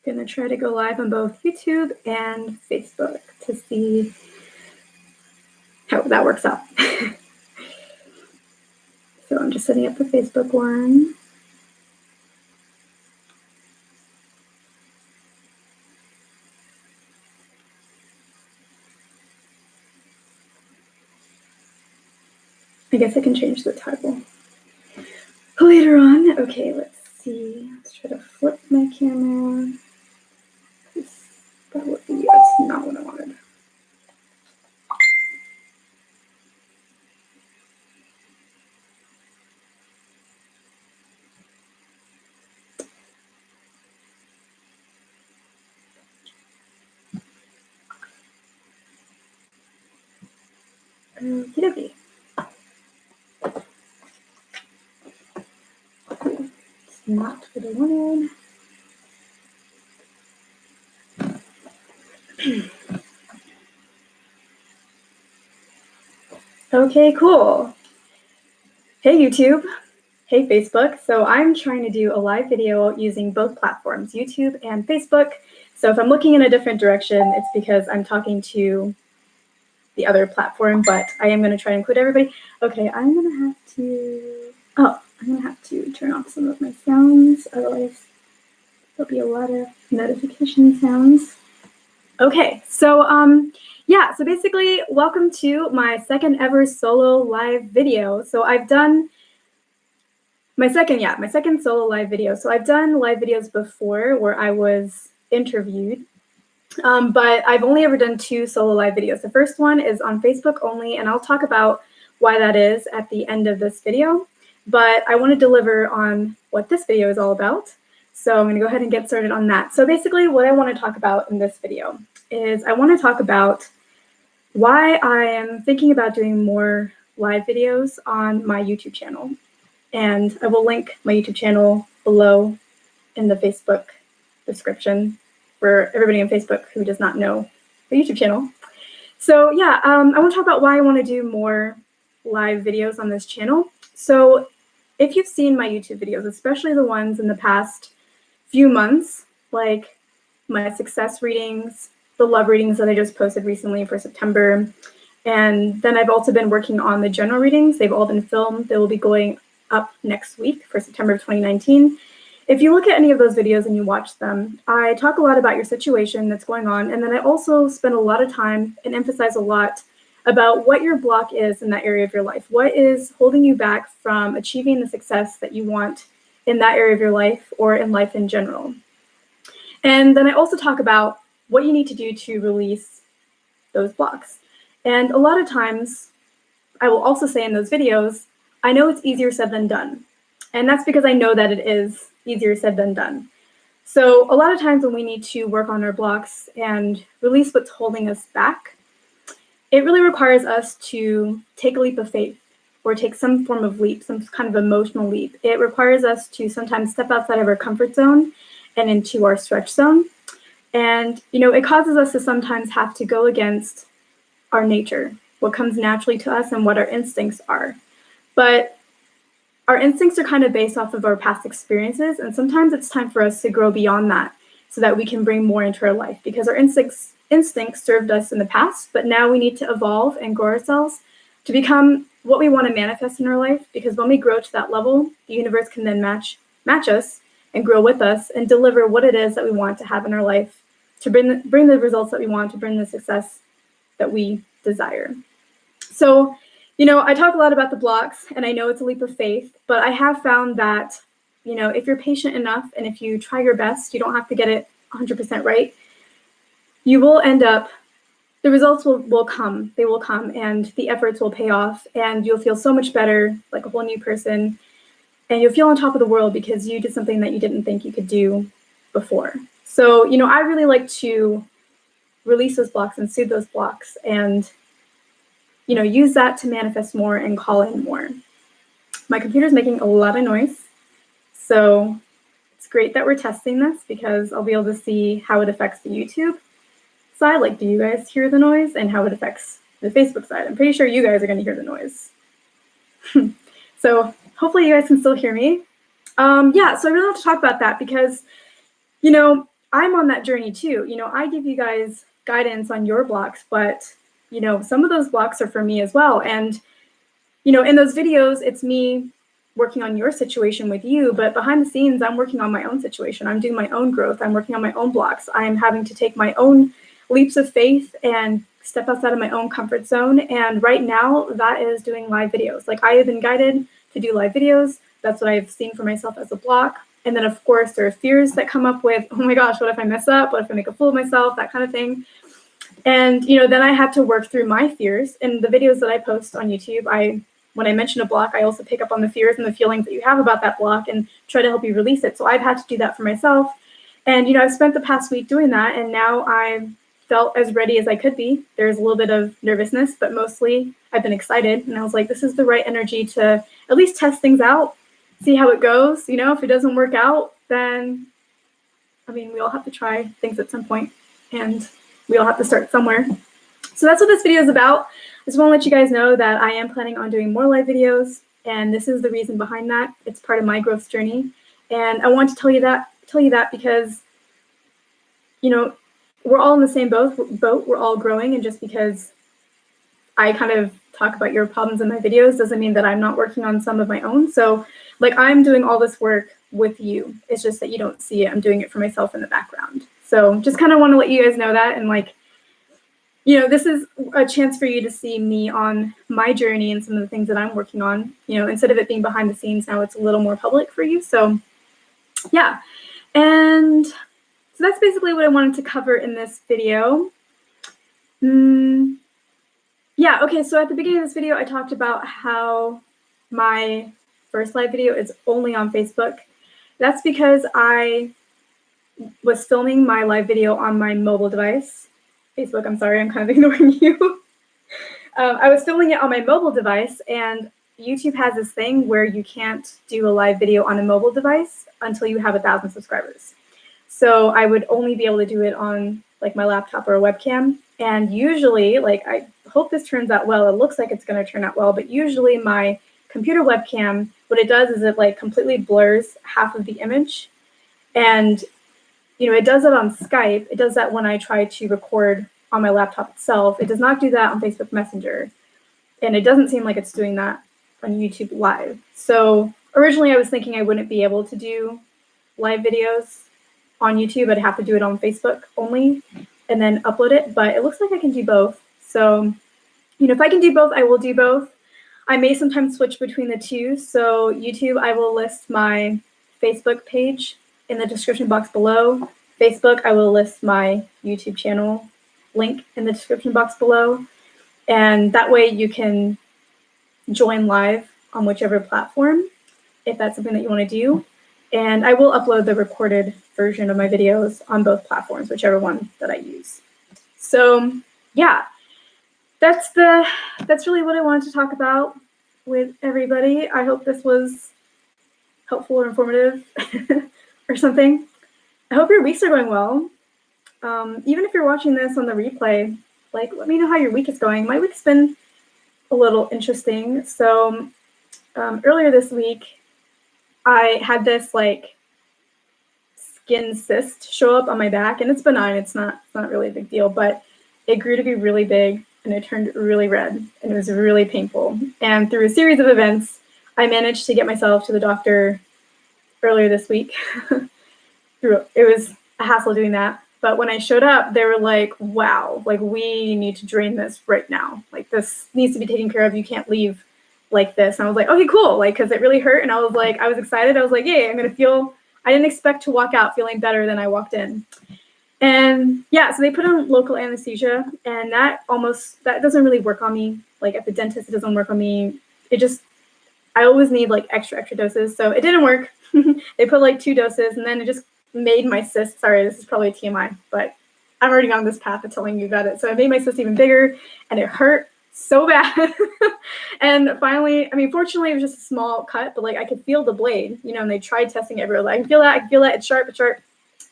Gonna try to go live on both YouTube and Facebook to see how that works out. So I'm just setting up the Facebook one. I guess I can change the title later on. Okay, let's see. Let's try to flip my camera. That's not what I wanted. Okie dokie. It's not what I wanted. Okay, cool. Hey, YouTube. Hey, Facebook. So I'm trying to do a live video using both platforms, YouTube and Facebook. So if I'm looking in a different direction, it's because I'm talking to the other platform, but I am going to try and include everybody. Okay, I'm going to have to turn off some of my sounds, otherwise there'll be a lot of notification sounds. Okay, so yeah, so basically, welcome to my second ever solo live video. So I've done my second solo live video. So I've done live videos before where I was interviewed, but I've only ever done 2 solo live videos. The first one is on Facebook only, and I'll talk about why that is at the end of this video. But I want to deliver on what this video is all about. So I'm going to go ahead and get started on that. So basically what I want to talk about in this video is I want to talk about why I am thinking about doing more live videos on my YouTube channel. And I will link my YouTube channel below in the Facebook description for everybody on Facebook who does not know the YouTube channel. So yeah, I want to talk about why I want to do more live videos on this channel. So if you've seen my YouTube videos, especially the ones in the past few months, like my success readings, the love readings that I just posted recently for September, and then I've also been working on the general readings. They've all been filmed. They will be going up next week for September of 2019. If you look at any of those videos and you watch them, I talk a lot about your situation that's going on, and then I also spend a lot of time and emphasize a lot about what your block is in that area of your life. What is holding you back from achieving the success that you want in that area of your life or in life in general. And then I also talk about what you need to do to release those blocks. And a lot of times, I will also say in those videos, I know it's easier said than done. And that's because I know that it is easier said than done. So a lot of times when we need to work on our blocks and release what's holding us back, it really requires us to take a leap of faith or take some form of leap, some kind of emotional leap. It requires us to sometimes step outside of our comfort zone and into our stretch zone. And, it causes us to sometimes have to go against our nature, what comes naturally to us and what our instincts are. But our instincts are kind of based off of our past experiences, and sometimes it's time for us to grow beyond that so that we can bring more into our life, because our instincts served us in the past, but now we need to evolve and grow ourselves to become what we want to manifest in our life, because when we grow to that level, the universe can then match us and grow with us and deliver what it is that we want to have in our life, to bring the results that we want, to bring the success that we desire. So, I talk a lot about the blocks, and I know it's a leap of faith, but I have found that, if you're patient enough and if you try your best, you don't have to get it 100% right. You will end up, the results will come. They will come, and the efforts will pay off, and you'll feel so much better, like a whole new person, and you'll feel on top of the world because you did something that you didn't think you could do before. So, I really like to release those blocks and soothe those blocks and, use that to manifest more and call in more. My computer's making a lot of noise, so it's great that we're testing this because I'll be able to see how it affects the YouTube side. Like, do you guys hear the noise, and how it affects the Facebook side? I'm pretty sure you guys are going to hear the noise. So hopefully you guys can still hear me. Yeah, so I really want to talk about that because, I'm on that journey too. You know, I give you guys guidance on your blocks, but, you know, some of those blocks are for me as well. And, you know, in those videos, it's me working on your situation with you, but behind the scenes, I'm working on my own situation. I'm doing my own growth. I'm working on my own blocks. I'm having to take my own leaps of faith and step outside of my own comfort zone. And right now, that is doing live videos. Like, I have been guided to do live videos. That's what I've seen for myself as a block. And then, of course, there are fears that come up with, oh my gosh, what if I mess up? What if I make a fool of myself? That kind of thing. And, you know, then I had to work through my fears. In the videos that I post on YouTube, when I mention a block, I also pick up on the fears and the feelings that you have about that block and try to help you release it. So I've had to do that for myself. And, you know, I've spent the past week doing that, and now I've felt as ready as I could be. There's a little bit of nervousness, but mostly I've been excited. And I was like, this is the right energy to at least test things out, see how it goes. You know, if it doesn't work out, then, I mean, we all have to try things at some point, and we all have to start somewhere. So that's what this video is about. I just want to let you guys know that I am planning on doing more live videos, and this is the reason behind that. It's part of my growth journey. And I want to tell you that because, you know, we're all in the same boat. We're all growing, and just because I kind of talk about your problems in my videos doesn't mean that I'm not working on some of my own. So, like, I'm doing all this work with you. It's just that you don't see it. I'm doing it for myself in the background. So just kind of want to let you guys know that. And, like, you know, this is a chance for you to see me on my journey and some of the things that I'm working on. You know, instead of it being behind the scenes, now it's a little more public for you. So, yeah. And so that's basically what I wanted to cover in this video. Yeah, okay, so at the beginning of this video, I talked about how my first live video is only on Facebook. That's because I was filming my live video on my mobile device. Facebook, I'm sorry, I'm kind of ignoring you. I was filming it on my mobile device, and YouTube has this thing where you can't do a live video on a mobile device until you have 1,000 subscribers. So I would only be able to do it on, like, my laptop or a webcam. And usually, like, I hope this turns out well. It looks like it's going to turn out well, but usually my computer webcam, what it does is it, like, completely blurs half of the image. And, you know, it does it on Skype. It does that when I try to record on my laptop itself. It does not do that on Facebook Messenger. And it doesn't seem like it's doing that on YouTube Live. So originally I was thinking I wouldn't be able to do live videos on YouTube. I'd have to do it on Facebook only and then upload it, but it looks like I can do both. So, you know, if I can do both, I will do both. I may sometimes switch between the two. So YouTube, I will list my Facebook page in the description box below. Facebook, I will list my YouTube channel link in the description box below. And that way you can join live on whichever platform, if that's something that you want to do. And I will upload the recorded version of my videos on both platforms, whichever one that I use. So yeah, that's really what I wanted to talk about with everybody. I hope this was helpful or informative or something. I hope your weeks are going well. Even if you're watching this on the replay, like, let me know how your week is going. My week's been a little interesting. So earlier this week, I had this, like, skin cyst show up on my back, and it's benign. It's not really a big deal, but it grew to be really big, and it turned really red, and it was really painful. And through a series of events, I managed to get myself to the doctor earlier this week. It was a hassle doing that. But when I showed up, they were like, wow, like, we need to drain this right now. Like, this needs to be taken care of. You can't leave like this. And I was like, okay, cool. Like, because it really hurt. And I was excited. I was like, yay, I didn't expect to walk out feeling better than I walked in. And yeah, so they put on local anesthesia, and that doesn't really work on me. Like, at the dentist, it doesn't work on me. I always need, like, extra doses. So it didn't work. They put, like, 2 doses, and then it just made my cyst, sorry, this is probably a TMI, but I'm already on this path of telling you about it. So it made my cyst even bigger, and it hurt so bad. And finally, I mean, fortunately, it was just a small cut, but, like, I could feel the blade, you know, and they tried testing everywhere. Like, I can feel that, it's sharp.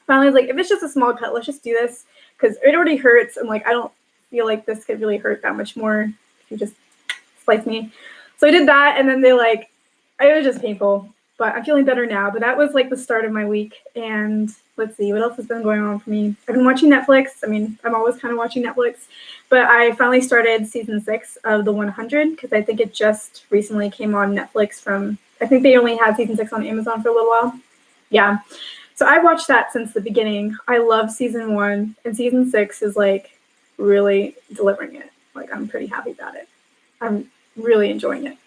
Finally, I was like, if it's just a small cut, let's just do this, because it already hurts, and, like, I don't feel like this could really hurt that much more if you just slice me. So I did that, and then it was just painful. but I'm feeling better now. But that was like the start of my week. And let's see, what else has been going on for me? I've been watching Netflix. I mean, I'm always kind of watching Netflix, but I finally started season 6 of The 100 because I think it just recently came on Netflix from, I think they only had season 6 on Amazon for a little while. Yeah. So I watched that since the beginning. I love season 1, and season 6 is like really delivering it. Like, I'm pretty happy about it. I'm really enjoying it.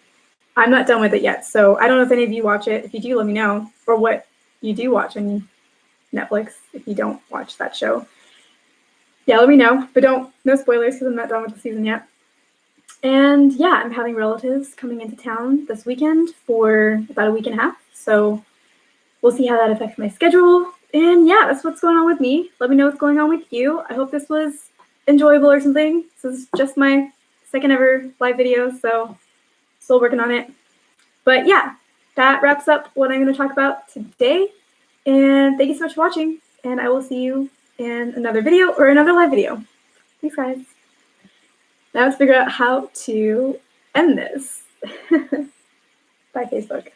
I'm not done with it yet, so I don't know if any of you watch it. If you do, let me know, or what you do watch on Netflix if you don't watch that show. Yeah, let me know, but no spoilers because I'm not done with the season yet. And yeah, I'm having relatives coming into town this weekend for about a week and a half, so we'll see how that affects my schedule. And yeah, that's what's going on with me. Let me know what's going on with you. I hope this was enjoyable or something. This is just my second ever live video, so still working on it. But yeah, that wraps up what I'm going to talk about today. And thank you so much for watching. And I will see you in another video or another live video. Thanks, guys. Now let's figure out how to end this. Bye, Facebook.